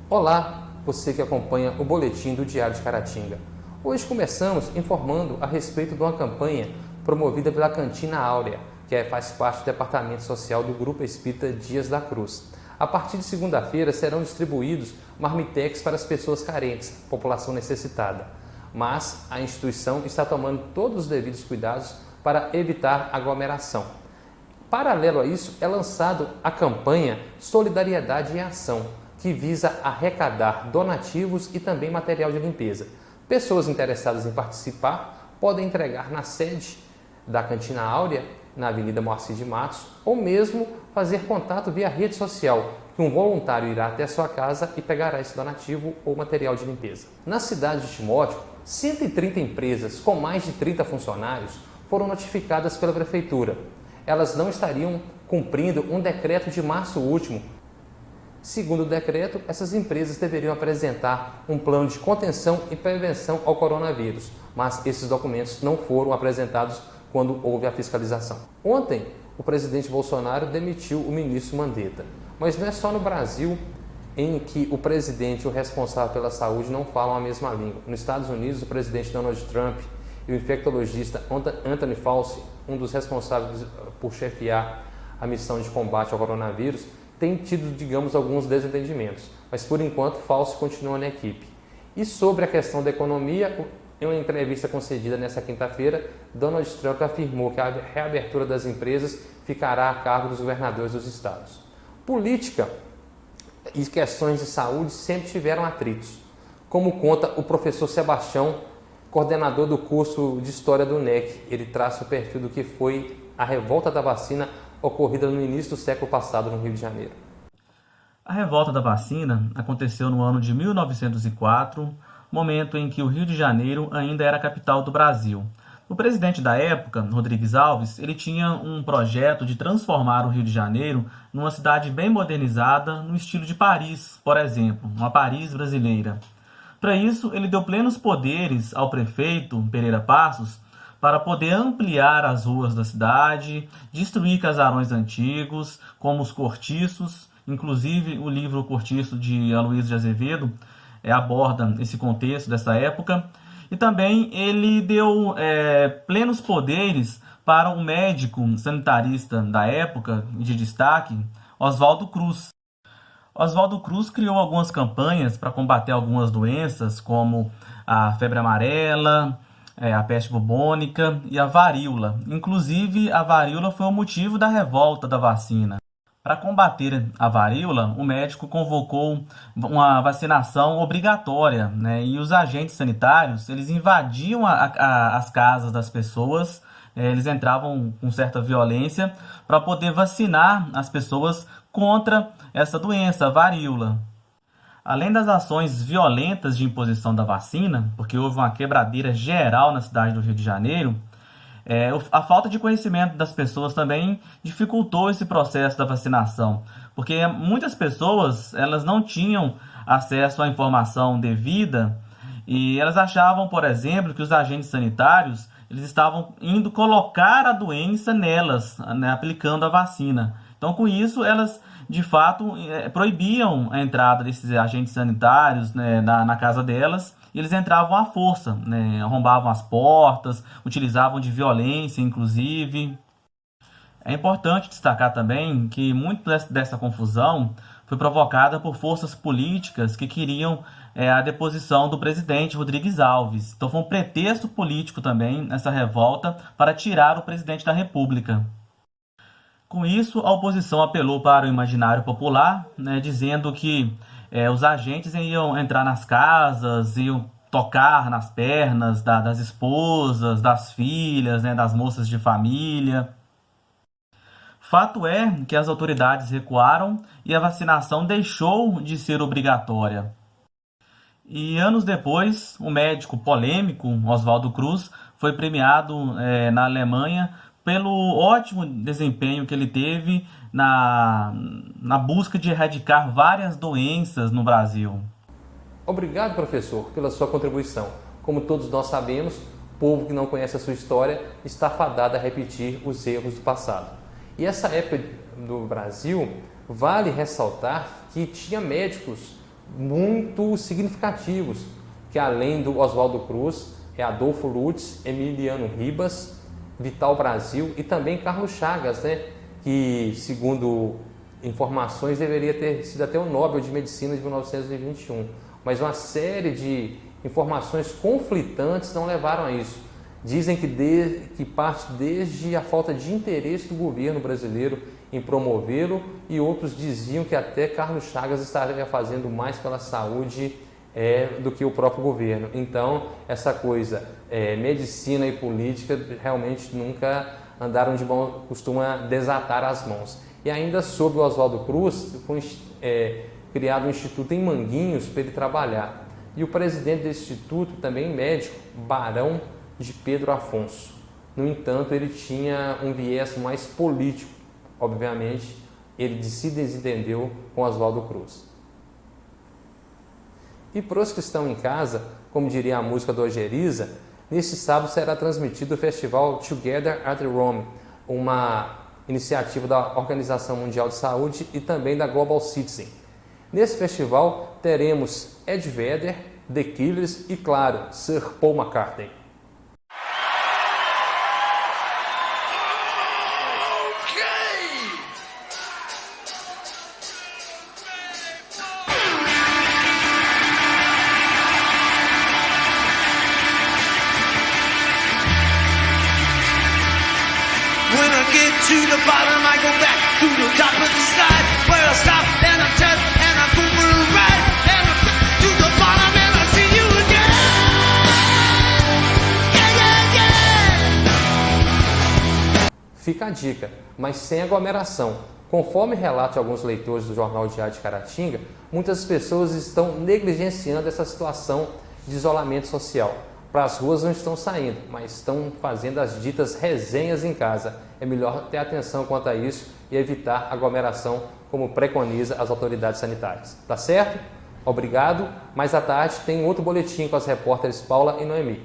Olá, você que acompanha o boletim do Diário de Caratinga. Hoje começamos informando a respeito de uma campanha promovida pela Cantina Áurea, que faz parte do Departamento Social do Grupo Espírita Dias da Cruz. A partir de segunda-feira serão distribuídos marmitex para as pessoas carentes, população necessitada. Mas a instituição está tomando todos os devidos cuidados para evitar aglomeração. Paralelo a isso, é lançado a campanha Solidariedade em Ação, que visa arrecadar donativos e também material de limpeza. Pessoas interessadas em participar podem entregar na sede da Cantina Áurea, na Avenida Moacir de Matos, ou mesmo fazer contato via rede social, que um voluntário irá até a sua casa e pegará esse donativo ou material de limpeza. Na cidade de Timóteo, 130 empresas com mais de 30 funcionários foram notificadas pela Prefeitura. Elas não estariam cumprindo um decreto de março último. Segundo o decreto, essas empresas deveriam apresentar um plano de contenção e prevenção ao coronavírus, mas esses documentos não foram apresentados quando houve a fiscalização. Ontem, o presidente Bolsonaro demitiu o ministro Mandetta, mas não é só no Brasil em que o presidente e o responsável pela saúde não falam a mesma língua. Nos Estados Unidos, o presidente Donald Trump e o infectologista Anthony Fauci, um dos responsáveis por chefiar a missão de combate ao coronavírus, tem tido, digamos, alguns desentendimentos, mas por enquanto Fauci continua na equipe. E sobre a questão da economia, em uma entrevista concedida nesta quinta-feira, Donald Trump afirmou que a reabertura das empresas ficará a cargo dos governadores dos estados. Política e questões de saúde sempre tiveram atritos, como conta o professor Sebastião, coordenador do curso de História do NEC. Ele traça o perfil do que foi a revolta da vacina ocorrida no início do século passado no Rio de Janeiro. A revolta da vacina aconteceu no ano de 1904, momento em que o Rio de Janeiro ainda era a capital do Brasil. O presidente da época, Rodrigues Alves, ele tinha um projeto de transformar o Rio de Janeiro numa cidade bem modernizada, no estilo de Paris, por exemplo, uma Paris brasileira. Para isso, ele deu plenos poderes ao prefeito Pereira Passos para poder ampliar as ruas da cidade, destruir casarões antigos, como os cortiços. Inclusive, o livro Cortiço de Aloysio de Azevedo aborda esse contexto dessa época. E também ele deu plenos poderes para o médico sanitarista da época, de destaque, Oswaldo Cruz. Oswaldo Cruz criou algumas campanhas para combater algumas doenças, como a febre amarela, a peste bubônica e a varíola. Inclusive, a varíola foi o motivo da revolta da vacina. Para combater a varíola, o médico convocou uma vacinação obrigatória, né? E os agentes sanitários eles invadiam as casas das pessoas, eles entravam com certa violência para poder vacinar as pessoas contra essa doença, a varíola. Além das ações violentas de imposição da vacina, porque houve uma quebradeira geral na cidade do Rio de Janeiro, a falta de conhecimento das pessoas também dificultou esse processo da vacinação, porque muitas pessoas elas não tinham acesso à informação devida e elas achavam, por exemplo, que os agentes sanitários eles estavam indo colocar a doença nelas, né, aplicando a vacina. Então, com isso, elas, de fato, proibiam a entrada desses agentes sanitários, né, na casa delas, e eles entravam à força, né, arrombavam as portas, utilizavam de violência, inclusive. É importante destacar também que muito dessa confusão foi provocada por forças políticas que queriam a deposição do presidente Rodrigues Alves. Então, foi um pretexto político também, essa revolta, para tirar o presidente da República. Com isso, a oposição apelou para o imaginário popular, né, dizendo que os agentes iam entrar nas casas, iam tocar nas pernas das esposas, das filhas, né, das moças de família. Fato é que as autoridades recuaram e a vacinação deixou de ser obrigatória. E anos depois, o médico polêmico Oswaldo Cruz foi premiado na Alemanha pelo ótimo desempenho que ele teve na busca de erradicar várias doenças no Brasil. Obrigado, professor, pela sua contribuição. Como todos nós sabemos, o povo que não conhece a sua história está fadado a repetir os erros do passado. E essa época do Brasil, vale ressaltar que tinha médicos muito significativos, que além do Oswaldo Cruz, é Adolfo Lutz, Emiliano Ribas, Vital Brasil e também Carlos Chagas, né, que, segundo informações, deveria ter sido até o Nobel de Medicina de 1921. Mas uma série de informações conflitantes não levaram a isso. Dizem que parte desde a falta de interesse do governo brasileiro em promovê-lo, e outros diziam que até Carlos Chagas estaria fazendo mais pela saúde do que o próprio governo. Então, essa coisa, medicina e política, realmente nunca andaram de mão, costuma desatar as mãos. E ainda sobre o Oswaldo Cruz, foi criado um instituto em Manguinhos para ele trabalhar. E o presidente desse instituto, também médico, Barão de Pedro Afonso. No entanto, ele tinha um viés mais político. Obviamente, ele se desentendeu com Oswaldo Cruz. E para os que estão em casa, como diria a música do Ojeriza, neste sábado será transmitido o festival Together at Rome, uma iniciativa da Organização Mundial de Saúde e também da Global Citizen. Nesse festival teremos Ed Vedder, The Killers e, claro, Sir Paul McCartney. When I get to the bottom, I go back to the top of the slide, where I stop and I turn and I go for a ride, and I get to the bottom and I see you again. Yeah, yeah, yeah. Fica a dica, mas sem aglomeração. Conforme relata alguns leitores do Jornal Diário de Caratinga, muitas pessoas estão negligenciando essa situação de isolamento social. Para as ruas não estão saindo, mas estão fazendo as ditas resenhas em casa. É melhor ter atenção quanto a isso e evitar aglomeração, como preconiza as autoridades sanitárias. Tá certo? Obrigado. Mais à tarde tem outro boletim com as repórteres Paula e Noemi.